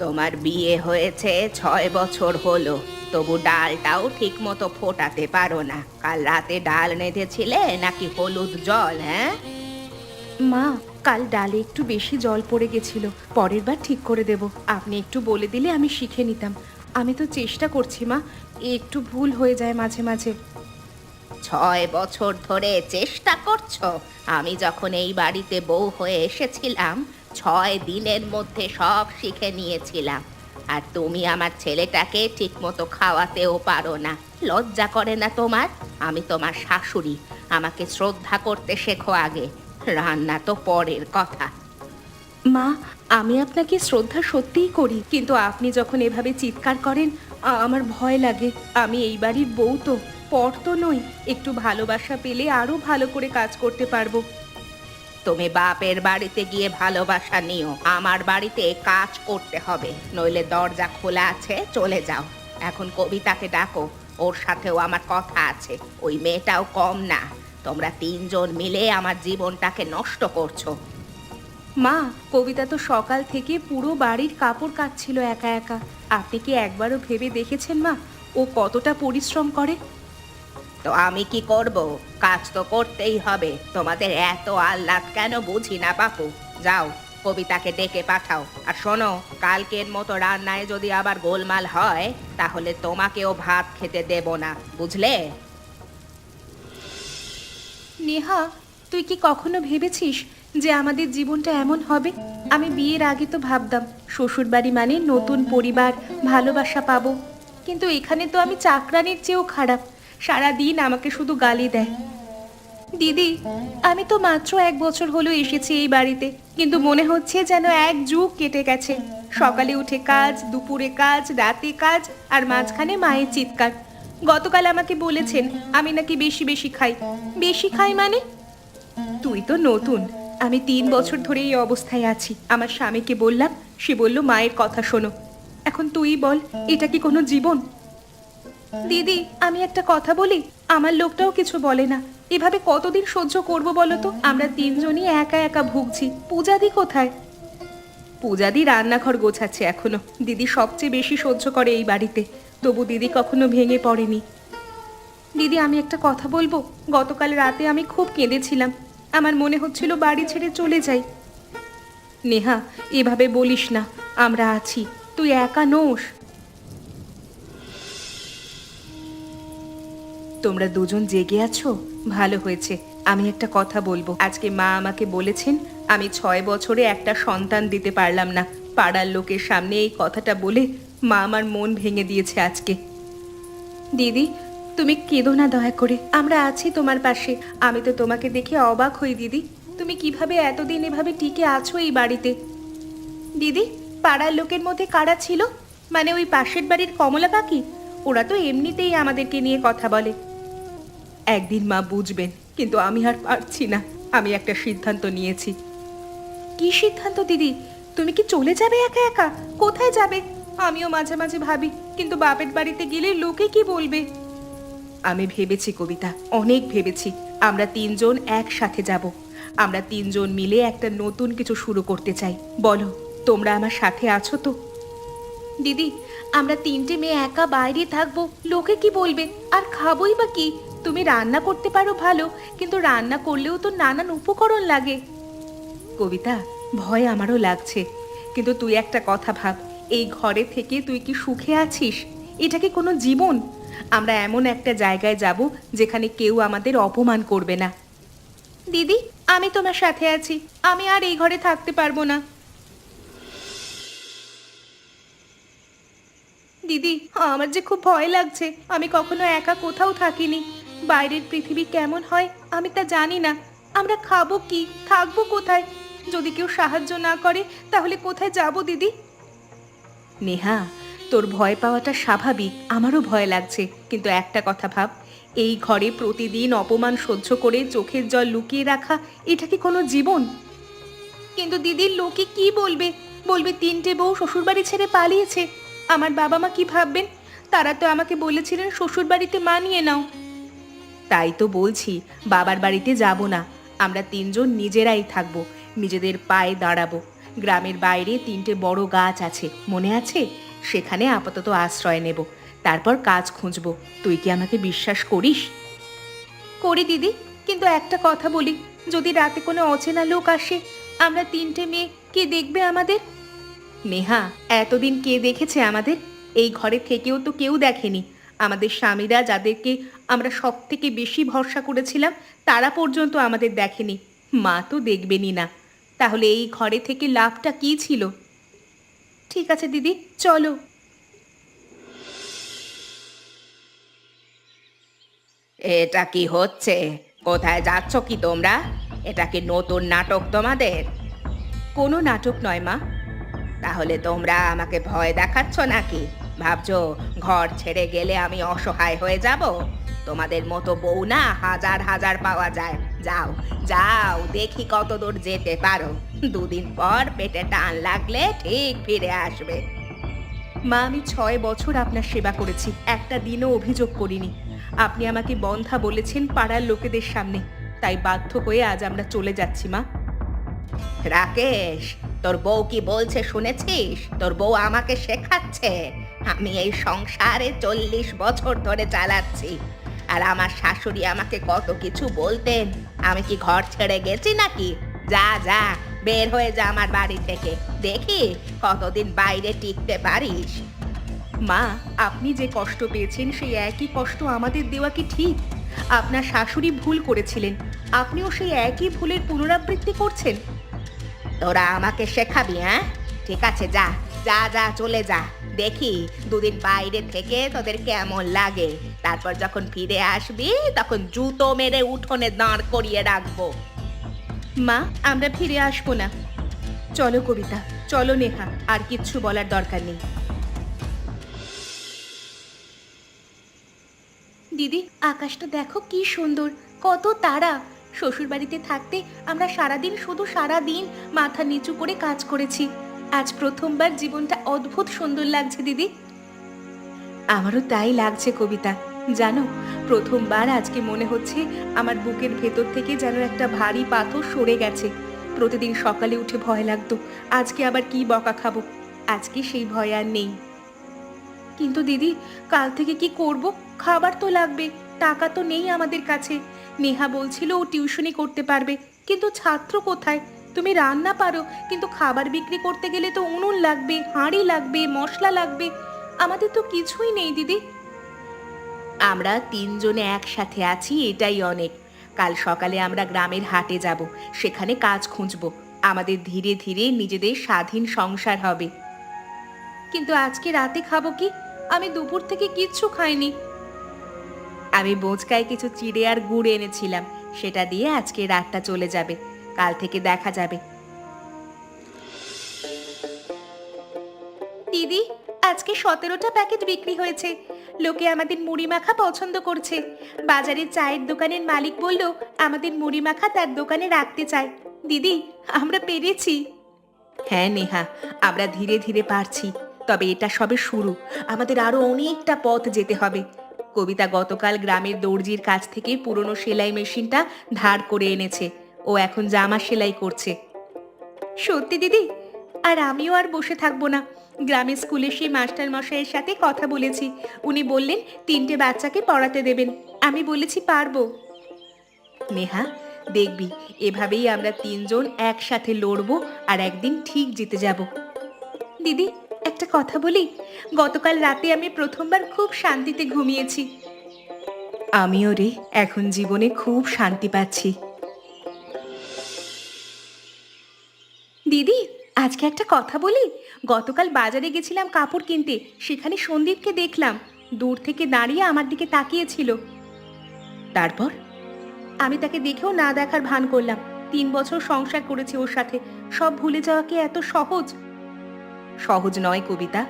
তোমার বিয়ে হয়েছে 6 বছর হলো, তবু ডালটাও ঠিক মতো ফোটাতে পারো না। কাল রাতে ডাল নেধেছিলে নাকি হলুদ জল? হ্যাঁ, মা, কাল ডালে একটু বেশি জল পড়ে গেছিল, পরের বার ঠিক করে দেব। আপনি একটু বলে দিলে আমি শিখে নিতাম। আমি তো চেষ্টা করছি মা, একটু ভুল হয়ে যায় মাঝে মাঝে। 6 বছর ধরে চেষ্টা করছো? আমি যখন এই বাড়িতে বউ হয়ে এসেছিলাম, 6 দিনের মধ্যে সব শিখে নিয়েছিলাম। আর তুমি আমার ছেলেটাকে ঠিক মতো খাওয়াতেও পারো না। লজ্জা করে না তোমার? আমি তোমার শাশুড়ি, আমাকে শ্রদ্ধা করতে শেখো আগে। রান্না তো পরের কথা। মা, আমি আপনাকে শ্রদ্ধা সত্যিই করি, কিন্তু আপনি যখন এভাবে চিৎকার করেন আমার ভয় লাগে। আমি এই বাড়ির বউ তো, পর তো নই। একটু ভালোবাসা পেলে আরো ভালো করে কাজ করতে পারবো। তুমি বাপের বাড়িতে গিয়ে ভালোবাসা নিও, আমার বাড়িতে কাজ করতে হবে। নইলে দরজা খোলা আছে, চলে যাও। এখন কবিতাকে ডাকো, ওর সাথেও আমার কথা আছে। ওই মেয়েটাও কম না। তোমরা 3জন মিলে আমার জীবনটাকে নষ্ট করছো। মা, কবিতা তো সকাল থেকে পুরো বাড়ির কাপড় কাচ্ছিল একা একা। আপনি কি একবারও ভেবে দেখেছেন মা, ও কতটা পরিশ্রম করে? তো আমি কি করব? কাজ তো করতেই হবে। তোমাদের এত আহ্লাদ কেন বুঝি না বাপু। যাও, কবিতাকে ডেকে পাঠাও। আর শোনো, কালকের মতো রান্নায় যদি আবার গোলমাল হয়, তাহলে তোমাকেও ভাত খেতে দেব না, বুঝলে? নেহা, তুই কি কখনো ভেবেছিস যে আমাদের জীবনটা এমন হবে? আমি বিয়ের আগে তো ভাবতাম শ্বশুরবাড়ি মানে নতুন পরিবার, ভালোবাসা পাবো। কিন্তু এখানে তো আমি চাকরানির চেয়েও খারাপ। সারা দিন আমাকে শুধু গালি দেয়। দিদি, আমি তো মাত্র 1 বছর হলো এসেছি এই বাড়িতে, কিন্তু মনে হচ্ছে যেন এক যুগ কেটে গেছে। সকালে উঠে কাজ, দুপুরে কাজ, রাতে কাজ, আর মাঝখানে মায়ের চিৎকার। গতকাল আমাকে বলেছেন আমি নাকি বেশি বেশি খাই। বেশি খাই মানে? তুই তো নতুন, আমি 3 বছর ধরে এই অবস্থায় আছি। আমার স্বামীকে বললাম, সে বলল মায়ের কথা শোনো। এখন তুই বল, এটা কি কোনো জীবন? দিদি, আমি একটা কথা বলি, আমার লোকটাও কিছু বলে না। এভাবে কতদিন সহ্য করব বলো তো? আমরা 3জনই একা একা ভুগছি। পূজাদি কোথায়? পূজাদি রান্নাঘর গোছাচ্ছে এখনো। দিদি সবচেয়ে বেশি সহ্য করে এই বাড়িতে, তবু দিদি কখনো ভেঙে পড়েনি। দিদি, আমি একটা কথা বলবো? গতকাল রাতে আমি খুব কেঁদেছিলাম। আমার মনে হচ্ছিল বাড়ি ছেড়ে চলে যাই। নেহা, এভাবে বলিস না। আমরা আছি, তুই একা নোস। তোমরা দুজন জেগে আছো, ভালো হয়েছে। আমি একটা কথা বলবো। আজকে মা আমাকে বলেছেন আমি 6 বছরে একটা সন্তান দিতে পারলাম না। পাড়ার লোকের সামনে এই কথাটা বলে মা আমার মন ভেঙে দিয়েছে আজকে। দিদি, তুমি কেঁদো না দয়া করে, আমরা আছি তোমার পাশে। আমি তো তোমাকে দেখে অবাক হই দিদি, তুমি কিভাবে এতদিন এভাবে টিকে আছো এই বাড়িতে। দিদি, পাড়ার লোকের মধ্যে কারা ছিল? মানে ওই পাশের বাড়ির কমলা কাকি? ওরা তো এমনিতেই আমাদেরকে নিয়ে কথা বলে। একদিন মা বুঝবেন, কিন্তু আমি আর পারছি না। আমি একটা সিদ্ধান্ত নিয়েছি। কি সিদ্ধান্ত দিদি? তুমি কি চলে যাবে একা একা? কোথায় যাবে? আমিও মাঝে মাঝে ভাবি, কিন্তু বাপের বাড়িতে গেলে লোকে কি বলবে? আমি ভেবেছি কবিতা, অনেক ভেবেছি। আমরা 3জন একসাথে যাব। আমরা 3জন মিলে একটা নতুন কিছু শুরু করতে চাই। বলো, তোমরা আমার সাথে আছো তো? দিদি, আমরা 3টে মেয়ে একা বাইরে থাকবো, লোকে কি বলবে? আর খাবোই বা কি? তুমি রান্না করতে পারো ভালো, কিন্তু রান্না করলেও তো নানান উপকরণ লাগে। কবিতা, ভয় আমারও লাগছে, কিন্তু তুই একটা কথা ভাব। এই ঘরে থেকে তুই কি সুখে আছিস? এটা কি কোনো জীবন? আমরা এমন একটা জায়গায় যাব যেখানে কেউ আমাদের অপমান করবে না। দিদি, আমি তোমার সাথে আছি। আমি আর এই ঘরে থাকতে পারবো না। দিদি, আমার যে খুব ভয় লাগছে। আমি কখনো একা কোথাও থাকিনি। বাইরের পৃথিবী কেমন হয় আমি তা জানি না। আমরা খাবো কি, থাকবো কোথায়? যদি কেউ সাহায্য না করে তাহলে কোথায় যাব দিদি? নেহা, তোর ভয় পাওয়াটা স্বাভাবিক, আমারও ভয় লাগছে। কিন্তু একটা কথা ভাব, এই ঘরে প্রতিদিন অপমান সহ্য করে চোখের জল লুকিয়ে রাখা, এটা কি কোনো জীবন? কিন্তু দিদির লোকে কি বলবে? বলবে 3টে বউ শ্বশুরবাড়ি ছেড়ে পালিয়েছে। আমার বাবা মা কি ভাববেন? তারা তো আমাকে বলেছিলেন শ্বশুরবাড়িতে মানিয়ে নাও। তাই তো বলছি, বাবার বাড়িতে যাব না। আমরা 3জন নিজেরাই থাকবো, নিজেদের পায়ে দাঁড়াবো। গ্রামের বাইরে 3টে বড় গাছ আছে, মনে আছে? সেখানে আপাতত আশ্রয় নেব, তারপর কাজ খুঁজবো। তুই কি আমাকে বিশ্বাস করিস? করি দিদি, কিন্তু একটা কথা বলি, যদি রাতে কোনো অচেনা লোক আসে, আমরা 3টে মেয়ে, কে দেখবে আমাদের? নেহা, এতদিন কে দেখেছে আমাদের? এই ঘরে থেকেও তো কেউ দেখেনি। আমাদের স্বামীরা, যাদেরকে আমরা সব থেকে বেশি ভরসা করেছিলাম, তারা পর্যন্ত আমাদের দেখেনি। মা তো দেখবেনই না। তাহলে এই ঘরে থেকে লাভটা কি ছিল? ঠিক আছে দিদি, চলো। এটা কি হচ্ছে? কোথায় যাচ্ছ কি তোমরা? এটা কি নতুন নাটক তোমাদের? কোনো নাটক নয় মা। তাহলে তোমরা আমাকে ভয় দেখাচ্ছ নাকি? ভাবছো ঘর ছেড়ে গেলে আমি অসহায় হয়ে যাব? তোমাদের মতো বউ না হাজার হাজার পাওয়া যায়। যাও যাও, দেখি কত দূর যেতে পারো। 2 দিন পর পেটে টান লাগলে ঠিক ফিরে আসবে। মা, আমি 6 বছর আপনার সেবা করেছি, একটা দিনও অভিযোগ করিনি। আপনি আমাকে বন্ধা বলেছেন পাড়ার লোকেদের সামনে, তাই বাধ্য হয়ে আজ আমরা চলে যাচ্ছি মা। রাকেশ, তোর বউ কি বলছে শুনেছিস? তোর বউ আমাকে শেখাচ্ছে। আমি এই সংসারে 40 বছর ধরে চালাচ্ছি, আর আমার শাশুড়ি আমাকে কত কিছু বলতেন। আমি কি ঘর ছেড়ে গেছি নাকি? যা যা, বের হয়ে যা আমার বাড়ি থেকে। দেখি কতদিন বাইরে টিকতে পারিস। মা, আপনি যে কষ্ট পেয়েছেন সেই একই কষ্ট আমাদের দেওয়া কি ঠিক? আপনার শাশুড়ি ভুল করেছিলেন, আপনিও সেই একই ভুলের পুনরাবৃত্তি করছেন। তোরা আমাকে শেখাবি? হ্যাঁ, ঠিক আছে, যা যা যা, চলে যা। দেখি 2 দিন বাইরে থেকে তোদের কেমন লাগে। তারপর যখন ফিরে আসবি তখন জুতো মেরে উঠোনে দাঁড় করিয়ে রাখবো। মা, আমরা ফিরে আসবো না। চলো কবিতা, চলো নেহা, আর কিচ্ছু বলার দরকার নেই। দিদি, আকাশটা দেখো কি সুন্দর, কত তারা। শ্বশুর বাড়িতে থাকতে আমরা সারাদিন, শুধু সারাদিন মাথা নিচু করে কাজ করেছি। আজ প্রথমবার জীবনটা অদ্ভুত সুন্দর লাগছে দিদি। আমারও তাই লাগছে কবিতা। জানো, প্রথমবার আজকে মনে হচ্ছে আমার বুকের ভেতর থেকে যেন একটা ভারী পাথর সরে গেছে। প্রতিদিন সকালে উঠে ভয় লাগতো আজকে আবার কি বকা খাবো। আজকে সেই ভয় আর নেই। কিন্তু দিদি, কাল থেকে কি করব? খাবার তো লাগবে, টাকা তো নেই আমাদের কাছে। নেহা বলছিল ও টিউশনি করতে পারবে, কিন্তু ছাত্র কোথায়? তুমি রান্না পারো, কিন্তু খাবার বিক্রি করতে গেলে তো উনুন লাগবে, হাঁড়ি লাগবে, মশলা লাগবে। আমাদের তো কিছুই নেই দিদি। আমরা 3জনে একসাথে আছি, এটাই অনেক। কাল সকালে আমরা গ্রামের হাটে যাব, সেখানে কাজ খুঁজবো। আমাদের ধীরে ধীরে নিজেদের স্বাধীন সংসার হবে। কিন্তু আজকে রাতে খাবো কি? আমি দুপুর থেকে কিচ্ছু খাইনি। আমি বোঁচকায় কিছু চিড়ে আর গুড় এনেছিলাম, সেটা দিয়ে আজকে রাতটা চলে যাবে। কাল থেকে দেখা যাবে। দিদি, আজকে 17টা প্যাকেট বিক্রি হয়েছে। লোকে আমাদের মুড়ি মাখা পছন্দ করছে। বাজারের চায়ের দোকানের মালিক বলল আমাদের মুড়ি মাখা তার দোকানে রাখতে চায়। দিদি, আমরা পেরেছি। হ্যাঁ নেহা, আমরা ধীরে ধীরে পারছি। তবে এটা সবে শুরু, আমাদের আরো অনেকটা পথ যেতে হবে। কবিতা গতকাল গ্রামের দর্জির কাছ থেকে পুরনো সেলাই মেশিনটা ধার করে এনেছে। ও এখন জামা সেলাই করছে। সত্যি দিদি? আর আমিও আর বসে থাকবো না। গ্রামের স্কুলে সেই মাস্টার মশাইয়ের সাথে কথা বলেছি। উনি বললেন 3টে বাচ্চাকে পড়াতে দেবেন। আমি বলেছি পারবো। নেহা, দেখবি এভাবেই আমরা 3জন একসাথে লড়বো, আর একদিন ঠিক জিতে যাব। দিদি, একটা কথা বলি, গতকাল রাতে আমি প্রথমবার খুব শান্তিতে ঘুমিয়েছি। আমিও রে, এখন জীবনে খুব শান্তি পাচ্ছি। দিদি, আজকে একটা কথা বলি। গতকাল বাজারে গেছিলাম কাপড় কিনতে, সেখানে সন্দীপকে দেখলাম। দূর থেকে দাঁড়িয়ে আমার দিকে তাকিয়েছিল। তারপর আমি তাকে দেখেও না দেখার ভান করলাম। 3 বছর সংসার করেছি ওর সাথে, সব ভুলে যাওয়া কি এত সহজ? সহজ নয় কবিতা,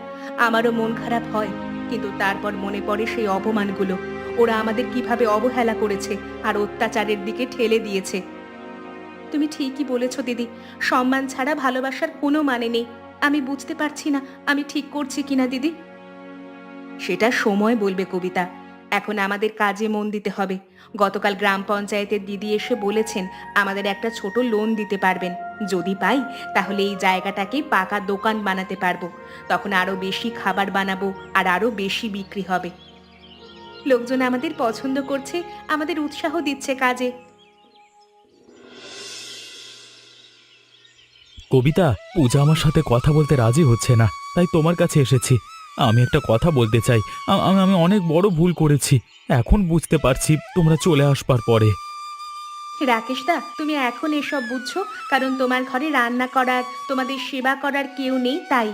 আমারও মন খারাপ হয়। কিন্তু তারপর মনে পড়ে সেই অপমানগুলো। ওরা আমাদের কিভাবে অবহেলা করেছে আর অত্যাচারের দিকে ঠেলে দিয়েছে। তুমি ঠিকই বলেছ দিদি, সম্মান ছাড়া ভালোবাসার কোনো মানে নেই। আমি বুঝতে পারছি না আমি ঠিক করছি কিনা দিদি। সেটা সময় বলবে কবিতা। এখন আমাদের কাজে মন দিতে হবে। গতকাল গ্রাম পঞ্চায়েতের দিদি এসে বলেছেন আমাদের একটা ছোট লোন দিতে পারবেন। যদি পাই তাহলে এই জায়গাটাকে পাকা দোকান বানাতে পারবো। তখন আরো বেশি খাবার বানাবো আর আরো বেশি বিক্রি হবে। লোকজন আমাদের পছন্দ করছে, আমাদের উৎসাহ দিচ্ছে কাজে। কবিতা, পূজা আমার সাথে কথা বলতে রাজি হচ্ছে না, তাই তোমার কাছে এসেছি। আমি একটা কথা বলতে চাই। আমি আমি অনেক বড় ভুল করেছি। এখন বুঝতে পারছি তোমরা চলে আসবার পরে। রাকেশ দা, তুমি এখন এসব বুঝছো কারণ তোমার ঘরে রান্না করার, তোমাদের সেবা করার কেউ নেই, তাই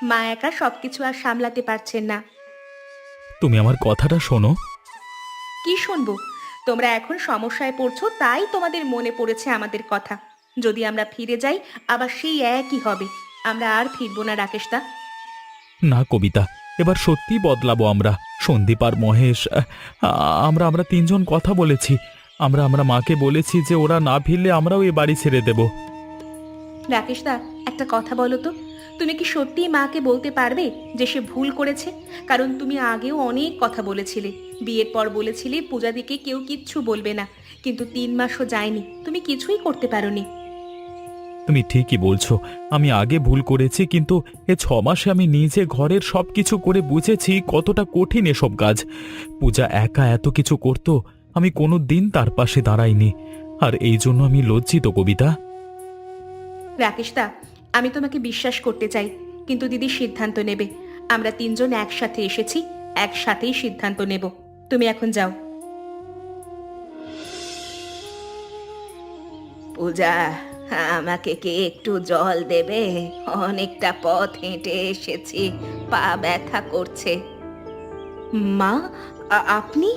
মা একা সবকিছু আর সামলাতে পারছেন না। তুমি আমার কথাটা শোনো। কি শুনবো? তোমরা এখন সমস্যায় পড়ছো, তাই তোমাদের মনে পড়েছে আমাদের কথা। যদি আমরা ফিরে যাই আবার সেই একই হবে। আমরা আর ফিরবো না রাকেশ দা। না কবিতা, এবার সত্যি বদলাবো আমরা। সন্দীপ আর মহেশ, আমরা আমরা তিনজন কথা বলেছি। আমরা আমরা মাকে বলেছি যে ওরা না ফিরলে আমরাও এই বাড়ি ছেড়ে দেব। রাকেশ দা, একটা কথা বলো তো, তুমি কি সত্যিই মাকে বলতে পারবে যে সে ভুল করেছে? কারণ তুমি আগেও অনেক কথা বলেছিলে, বিয়ের পর বলেছিলে পূজাদিকে কেউ কিচ্ছু বলবে না, কিন্তু 3 মাসও যায়নি, তুমি কিছুই করতে পারোনি। তুমি ঠিকই বলছো, আমি আগে ভুল করেছি, কিন্তু এ 6 মাসে আমি নিজে ঘরের সবকিছু করে বুঝেছি কতটা কঠিন এসব কাজ। পূজা একা এত কিছু করত, আমি কোনো দিন তার পাশে দাঁড়াইনি। আর এই জন্য আমি লজ্জিত কবিতা। রাকেশ দা, আমি তোমাকে বিশ্বাস করতে চাই, কিন্তু দিদি সিদ্ধান্ত নেবে। আমরা 3 জন একসাথে এসেছি, একসাথেই সিদ্ধান্ত নেব। তুমি এখন যাও। পূজা, আমাকে কি একটু জল দেবে? অনেকটা পথ হেঁটে এসেছি, পা ব্যথা করছে। মা, আপনি?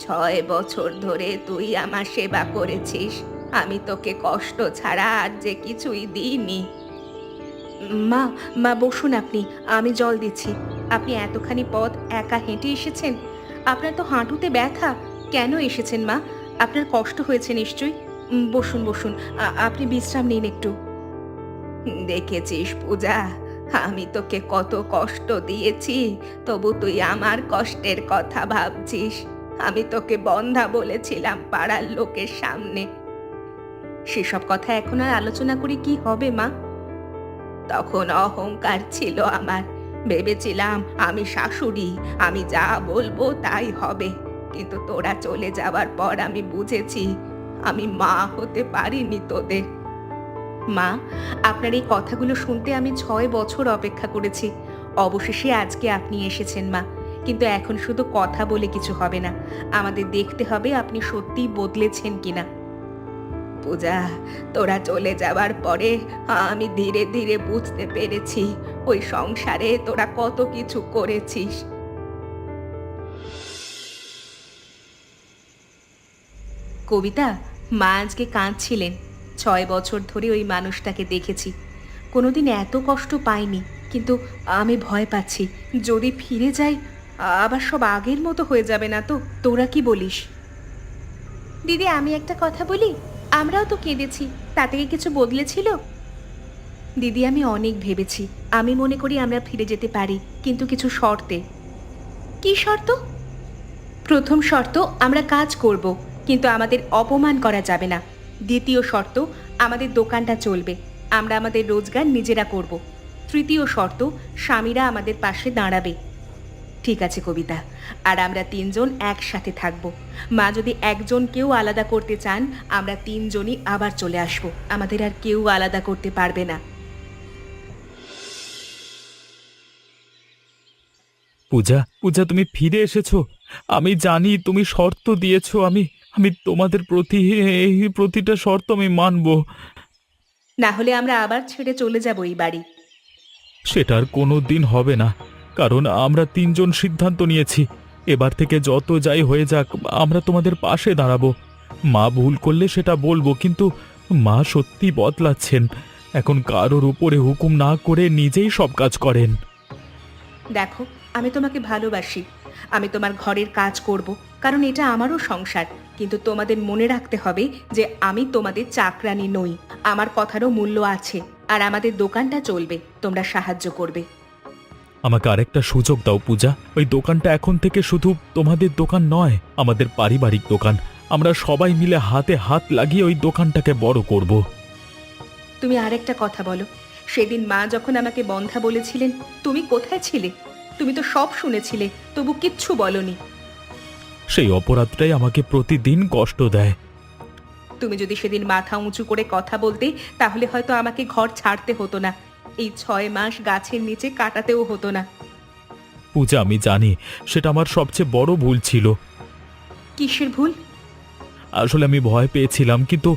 6 বছর ধরে তুই আমার সেবা করেছিস, আমি তোকে কষ্ট ছাড়া আর যে কিছুই দিইনি। মা, মা বসুন আপনি, আমি জল দিচ্ছি। আপনি এতখানি পথ একা হেঁটে এসেছেন? আপনার তো হাঁটুতে ব্যথা। কেন এসেছেন মা? আপনার কষ্ট হয়েছে নিশ্চয়ই। বসুন বসুন, আপনি বিশ্রাম নিন একটু। দেখেছিস পূজা, আমি তোকে কত কষ্ট দিয়েছি, তবু তুই আমার কষ্টের কথা ভাবছিস। আমি তোকে বন্ধা বলেছিলাম পাড়ার লোকের সামনে। সেসব কথা এখন আর আলোচনা করে কি হবে মা? তখন অহংকার ছিল আমার, ভেবেছিলাম আমি শাশুড়ি, আমি যা বলবো তাই হবে। কিন্তু তোরা চলে যাওয়ার পর আমি বুঝেছি আমি মা হতে পারিনি তোদের। মা, আপনার এই কথাগুলো শুনতে আমি 6 বছর অপেক্ষা করেছি। অবশেষে আজকে আপনি এসেছেন মা, কিন্তু এখন শুধু কথা বলে কিছু হবে না। আমাদের দেখতে হবে আপনি সত্যিই বদলেছেন কিনা। পূজা, তোরা চলে যাওয়ার পরে আমি ধীরে ধীরে বুঝতে পেরেছি ওই সংসারে তোরা কত কিছু করেছিস। কবিতা, মা আজকে কাঁদছিলেন। 6 বছর ধরে ওই মানুষটাকে দেখেছি, কোনোদিন এত কষ্ট পাইনি, কিন্তু আমি ভয় পাচ্ছি যদি ফিরে যাই আবার সব আগের মতো হয়ে যাবে না তো? তোরা কি বলিস? দিদি, আমি একটা কথা বলি, আমরাও তো কেঁদেছি, তাতে কি কিছু বদলেছিল? দিদি, আমি অনেক ভেবেছি, আমি মনে করি আমরা ফিরে যেতে পারি, কিন্তু কিছু শর্তে। কি শর্ত? প্রথম শর্ত, আমরা কাজ করব, কিন্তু আমাদের অপমান করা যাবে না। দ্বিতীয় শর্ত, আমাদের দোকানটা চলবে, আমরা আমাদের রোজগার নিজেরা করব। তৃতীয় শর্ত, স্বামীরা আমাদের পাশে দাঁড়াবে। ঠিক আছে কবিতা, আর আমরা 3 জন একসাথে থাকব। মা যদি একজন কেউ আলাদা করতে চান, আমরা 3 জনই আবার চলে আসব, আমাদের আর কেউ আলাদা করতে পারবে না। পূজা, পূজা, তুমি ফিরে এসেছো। আমি জানি তুমি শর্ত দিয়েছো, আমি আমি তোমাদের প্রতি এই প্রতিটা শর্ত আমি মানব। না হলে আমরা আবার ছেড়ে চলে যাব এই বাড়ি। সেটা আর কোনো দিন হবে না, কারণ আমরা 3 জন সিদ্ধান্ত নিয়েছি এবার থেকে যত যাই হয়ে যাক আমরা তোমাদের পাশে দাঁড়াবো। মা ভুল করলে সেটা বলবো, কিন্তু মা সত্যি বদলাচ্ছেন, এখন কারোর উপরে হুকুম না করে নিজেই সব কাজ করেন। দেখো, আমি তোমাকে ভালোবাসি, আমি তোমার ঘরের কাজ করব, কারণ এটা আমারও সংসার, কিন্তু তোমাদের মনে রাখতে হবে যে আমি তোমাদের চাকরানী নই। আমার কথারও মূল্য আছে, আর আমাদের দোকানটা চলবে, তোমরা সাহায্য করবে। আমাকে আরেকটা সুযোগ দাও পূজা। ওই দোকানটা এখন থেকে শুধু তোমাদের দোকান নয়, আমাদের পারিবারিক দোকান। আমরা সবাই মিলে হাতে হাত লাগিয়ে ওই দোকানটাকে বড় করব। তুমি আরেকটা কথা বলো, সেদিন মা যখন আমাকে বন্ধা বলেছিলেন তুমি কোথায় ছিলে? তুমি তো সব শুনেছিলে, তবু কিচ্ছু বলনি। সেই অপরাধটাই আমাকে প্রতিদিন কষ্ট দেয়। তুমি যদি সেদিন মাথা উঁচু করে কথা বলতে, তাহলে হয়তো আমাকে ঘর ছাড়তে হতো না, এই 6 মাস গাছের নিচে কাটাতেও হতো না। পূজা, আমি জানি সেটা আমার সবচেয়ে বড় ভুল ছিল। কিসের ভুল? আসলে আমি ভয় পেয়েছিলাম, কিন্তু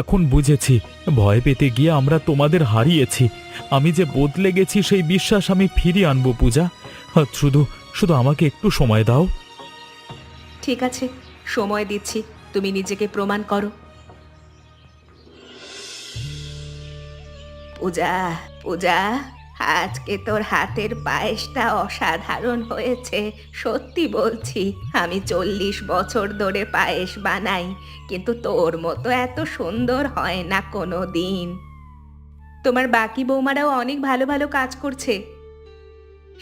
এখন বুঝেছি ভয় পেতে গিয়ে আমরা তোমাদের হারিয়েছি। আমি যে বদলে গেছি সেই বিশ্বাস আমি ফিরিয়ে আনবো পূজা। শুধু শুধু আমাকে একটু সময় দাও। ঠিক আছে, সময় দিচ্ছি, তুমি নিজেকে প্রমাণ করো। পূজা, পূজা, আজকে তোর হাতের পায়েসটা অসাধারণ হয়েছে। সত্যি বলছি, আমি 40 বছর ধরে পায়েস বানাই, কিন্তু তোর মতো এত সুন্দর হয় না কোনো দিন। তোমার বাকি বৌমারাও অনেক ভালো ভালো কাজ করছে।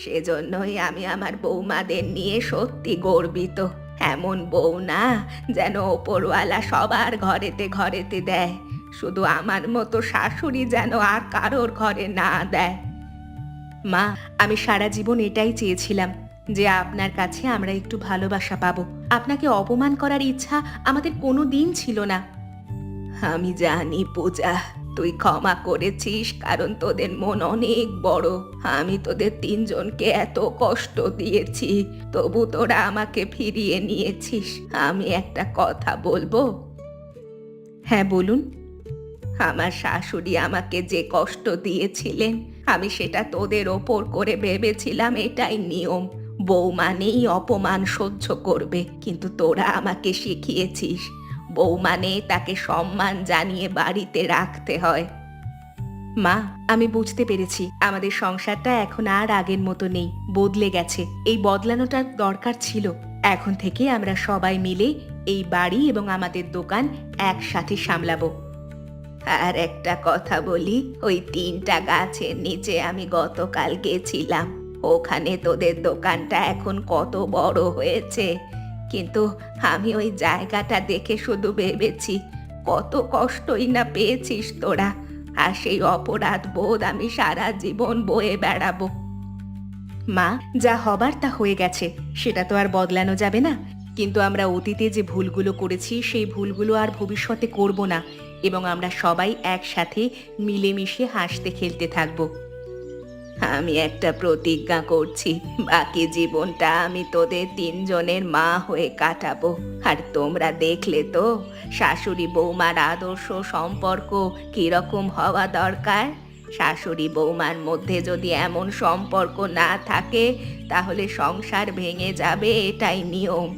সেজন্যই আমি আমার বৌমাদের নিয়ে সত্যি গর্বিত। এমন বউ না যেন ওপরওয়ালা সবার ঘরেতে ঘরেতে দেয়, শুধু আমার মতো শাশুড়ি যেন আর কারোর ঘরে না দেয়। মা, আমি সারা জীবন এটাই চেয়েছিলাম যে আপনার কাছে আমরা একটু ভালোবাসা পাবো। আপনাকে অপমান করার ইচ্ছা আমাদের কোনো দিন ছিল না। আমি জানি পূজা, তুই ক্ষমা করেছিস কারণ তোদের মন অনেক বড়। আমি তোদের 3 জনকে এত কষ্ট দিয়েছি, তবু তোরা আমাকে ফিরিয়ে নিয়েছিস। আমি একটা কথা বলবো? হ্যাঁ, বলুন। আমার শাশুড়ি আমাকে যে কষ্ট দিয়েছিলেন, আমি সেটা তোদের ওপর করে ভেবেছিলাম এটাই নিয়ম, বউ মানেই অপমান সহ্য করবে। কিন্তু তোরা আমাকে শিখিয়েছিস বউ মানে তাকে সম্মান জানিয়ে বাড়িতে রাখতে হয়। মা, আমি বুঝতে পেরেছি আমাদের সংসারটা এখন আর আগের মতো নেই, বদলে গেছে। এই বদলানোটার দরকার ছিল। এখন থেকে আমরা সবাই মিলে এই বাড়ি এবং আমাদের দোকান একসাথে সামলাবো। আর একটা কথা বলি, ওই 3টা গাছের নিচে আমি গতকাল গেছিলাম। ওখানে তোদের দোকানটা এখন কত বড় হয়েছে, কিন্তু আমি ওই জায়গাটা দেখে শুধু ভেবেছি কত কষ্টই না পেয়েছিস তোরা, আর সেই অপরাধ বোধ আমি সারা জীবন বয়ে বেড়াবো। মা, যা হবার তা হয়ে গেছে, সেটা তো আর বদলানো যাবে না। কিন্তু আমরা অতীতে যে ভুলগুলো করেছি সেই ভুলগুলো আর ভবিষ্যতে করব না, এবং আমরা সবাই একসাথে মিলেমিশে হাসতে খেলতে থাকবো। আমি একটা প্রতিজ্ঞা করছি, বাকি জীবনটা আমি তোদের 3 জনের মা হয়ে কাটাবো। আর তোমরা দেখলে তো শাশুড়ি বৌমার আদর্শ সম্পর্ক কিরকম হওয়া দরকার। শাশুড়ি বৌমার মধ্যে যদি এমন সম্পর্ক না থাকে, তাহলে সংসার ভেঙে যাবে, এটাই নিয়ম।